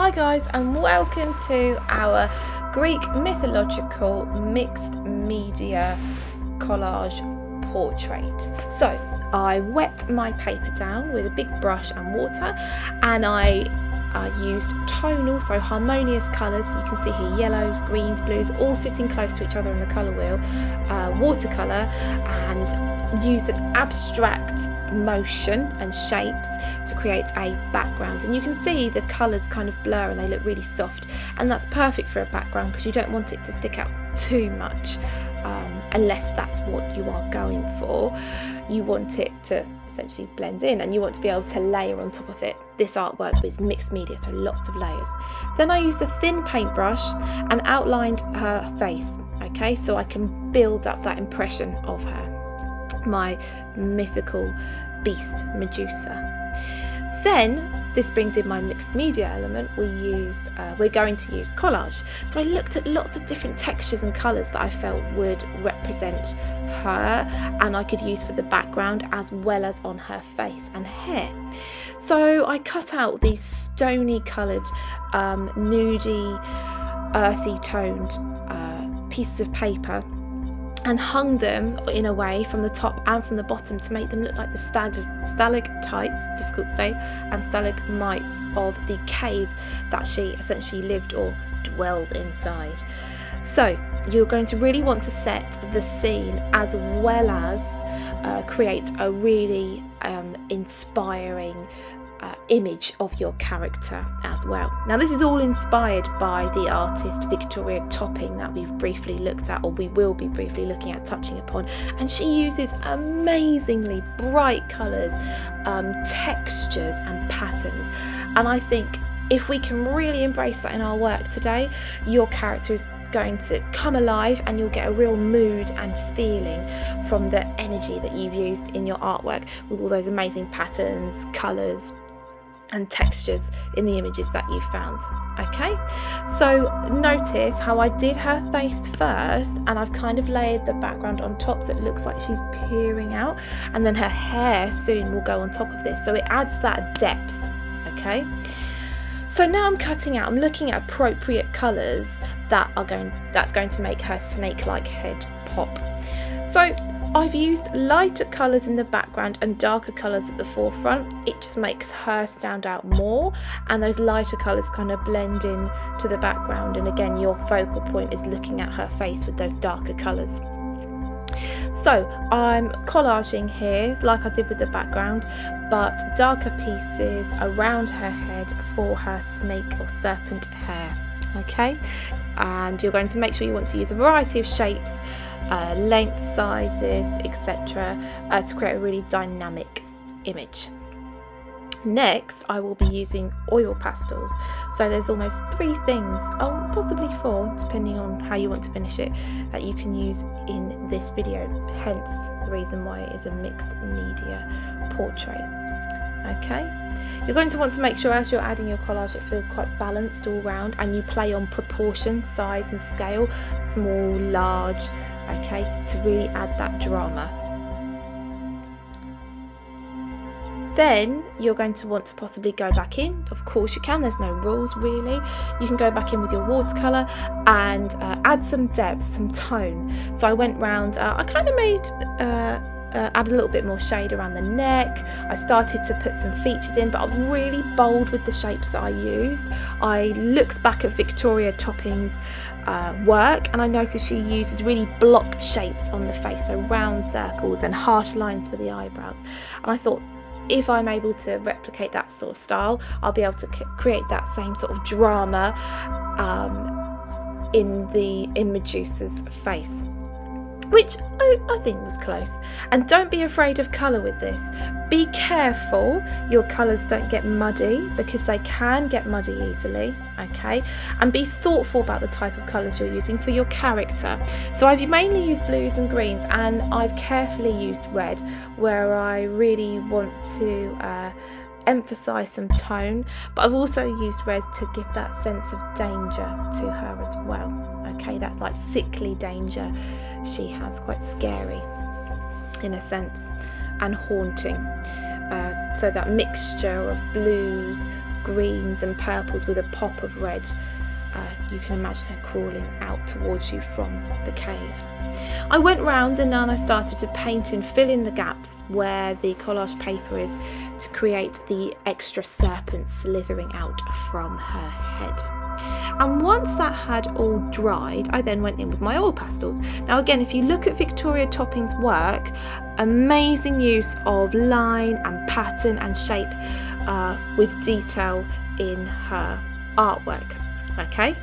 Hi guys, and welcome to our Greek mythological mixed media collage portrait. So I wet my paper down with a big brush and water, and I used tonal, so harmonious colours. You can see here yellows, greens, blues, all sitting close to each other on the colour wheel, watercolour, and used an abstract motion and shapes to create a background. And you can see the colours kind of blur and they look really soft, and that's perfect for a background because you don't want it to stick out too much, unless that's what you are going for. You want it to essentially blend in, and you want to be able to layer on top of it. This artwork is mixed media, so lots of layers. Then I used a thin paintbrush and outlined her face, okay, so I can build up that impression of her, my mythical beast Medusa. Then this brings in my mixed media element. We're going to use collage. So I looked at lots of different textures and colours that I felt would represent her and I could use for the background as well as on her face and hair. So I cut out these stony coloured, nudie, earthy toned pieces of paper and hung them in a way from the top and from the bottom to make them look like the stalactites, difficult to say, and stalagmites of the cave that she essentially lived or dwelled inside. So you're going to really want to set the scene as well as create a really inspiring image of your character as well. Now this is all inspired by the artist Victoria Topping that we've briefly looked at, or we will be briefly looking at, touching upon, and she uses amazingly bright colours, textures and patterns, and I think if we can really embrace that in our work today, your character is going to come alive and you'll get a real mood and feeling from the energy that you've used in your artwork with all those amazing patterns, colours and textures in the images that you found. Okay, so notice how I did her face first and I've kind of layered the background on top so it looks like she's peering out, and then her hair soon will go on top of this, so it adds that depth. Okay, so now I'm looking at appropriate colours that's going to make her snake-like head pop. So I've used lighter colours in the background and darker colours at the forefront. It just makes her stand out more, and those lighter colours kind of blend in to the background, and again your focal point is looking at her face with those darker colours. So I'm collaging here like I did with the background, but darker pieces around her head for her snake or serpent hair. Okay, and you're going to make sure you want to use a variety of shapes, length, sizes, etc. To create a really dynamic image. Next, I will be using oil pastels. So there's almost 3 things, or possibly 4, depending on how you want to finish it, that you can use in this video. Hence the reason why it is a mixed media portrait. Okay, you're going to want to make sure as you're adding your collage it feels quite balanced all round, and you play on proportion, size and scale, small, large, okay, to really add that drama. Then you're going to want to possibly go back in. Of course you can, there's no rules really. You can go back in with your watercolour and add some depth, some tone. So I went round, I kind of made add a little bit more shade around the neck. I started to put some features in, but I was really bold with the shapes that I used. I looked back at Victoria Topping's work and I noticed she uses really block shapes on the face, so round circles and harsh lines for the eyebrows, and I thought if I'm able to replicate that sort of style, I'll be able to create that same sort of drama in Medusa's face, which I think was close. And don't be afraid of colour with this. Be careful your colours don't get muddy, because they can get muddy easily, okay? And be thoughtful about the type of colours you're using for your character. So I've mainly used blues and greens, and I've carefully used red where I really want to emphasize some tone, but I've also used reds to give that sense of danger to her as well. Okay, that's like sickly danger she has, quite scary in a sense, and haunting. So that mixture of blues, greens and purples with a pop of red. You can imagine her crawling out towards you from the cave. I went round and then I started to paint and fill in the gaps where the collage paper is to create the extra serpent slithering out from her head. And once that had all dried, I then went in with my oil pastels. Now again, if you look at Victoria Topping's work, amazing use of line and pattern and shape with detail in her artwork. Okay,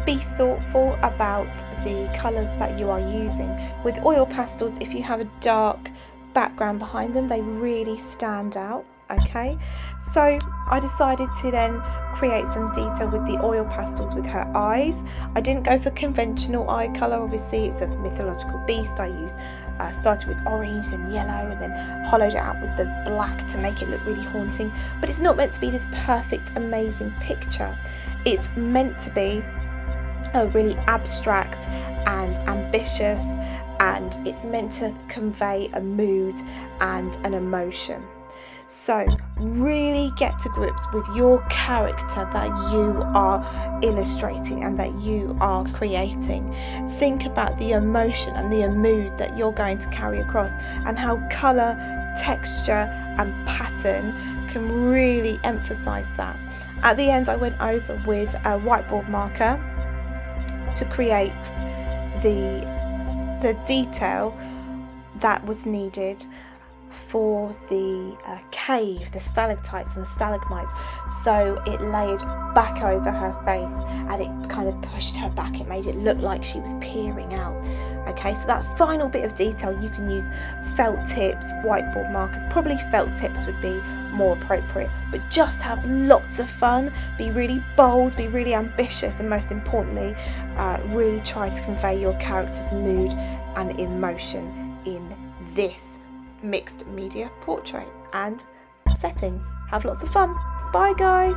be thoughtful about the colours that you are using. With oil pastels, if you have a dark background behind them, they really stand out. Okay, so I decided to then create some detail with the oil pastels with her eyes. I didn't go for conventional eye colour, obviously it's a mythological beast. I started with orange and yellow and then hollowed it out with the black to make it look really haunting. But it's not meant to be this perfect, amazing picture. It's meant to be a really abstract and ambitious, and it's meant to convey a mood and an emotion. So really get to grips with your character that you are illustrating and that you are creating. Think about the emotion and the mood that you're going to carry across, and how colour, texture and pattern can really emphasize that. At the end, I went over with a whiteboard marker to create the detail that was needed for the cave, the stalactites and the stalagmites. So it layered back over her face and it kind of pushed her back. It made it look like she was peering out. Okay, so that final bit of detail, you can use felt tips, whiteboard markers. Probably felt tips would be more appropriate, but just have lots of fun, be really bold, be really ambitious, and most importantly, really try to convey your character's mood and emotion in this mixed media portrait and setting. Have lots of fun. Bye guys.